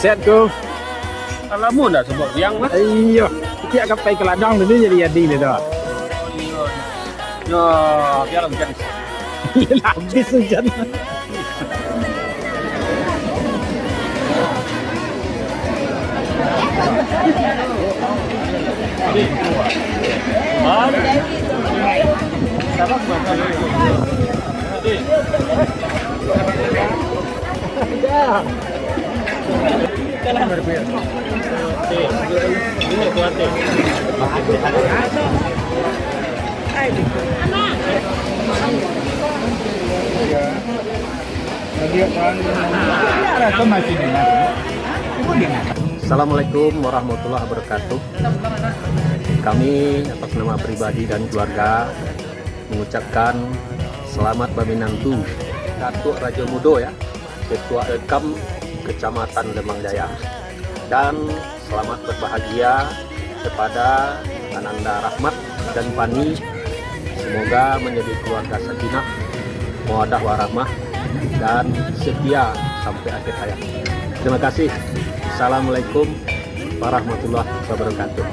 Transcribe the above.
set ku. Alamu dah sebab yang mah. Iyo, dia akan pergi ke ladang tu jadi le dah. Yo, biar hujan. Iya habis hujan. Assalamualaikum warahmatullahi wabarakatuh. Kami atas nama pribadi dan keluarga mengucapkan selamat Baminantu Datuk Raja Mudo ya, Ketua Ekam Kecamatan Lembang Jaya, dan selamat berbahagia kepada Ananda Rahmat dan Pani. Semoga menjadi keluarga sakinah, mawaddah warahmah dan setia sampai akhir hayat. Terima kasih. Assalamualaikum warahmatullahi wabarakatuh.